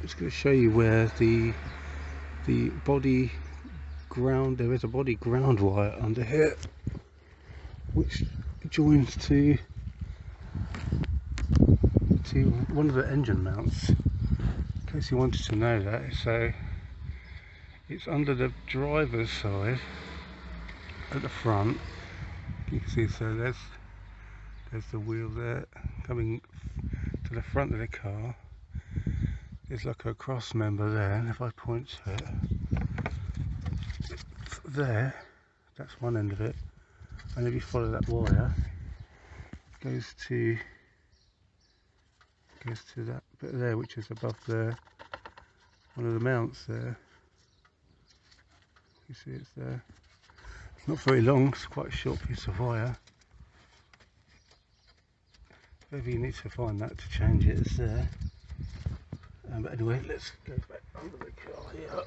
just going to show you where the body ground, there is a body ground wire under here which joins to one of the engine mounts, in case you wanted to know that. So it's under the driver's side at the front. You can see, so there's the wheel there coming to the front of the car. There's like a cross member there, and if I point to it there, that's one end of it, and if you follow that wire, it goes to that bit there, which is above one of the mounts there. You see it's there. It's not very long, it's quite a short piece of wire. If ever you need to find that to change it, it's there. But anyway, let's go back under the car here.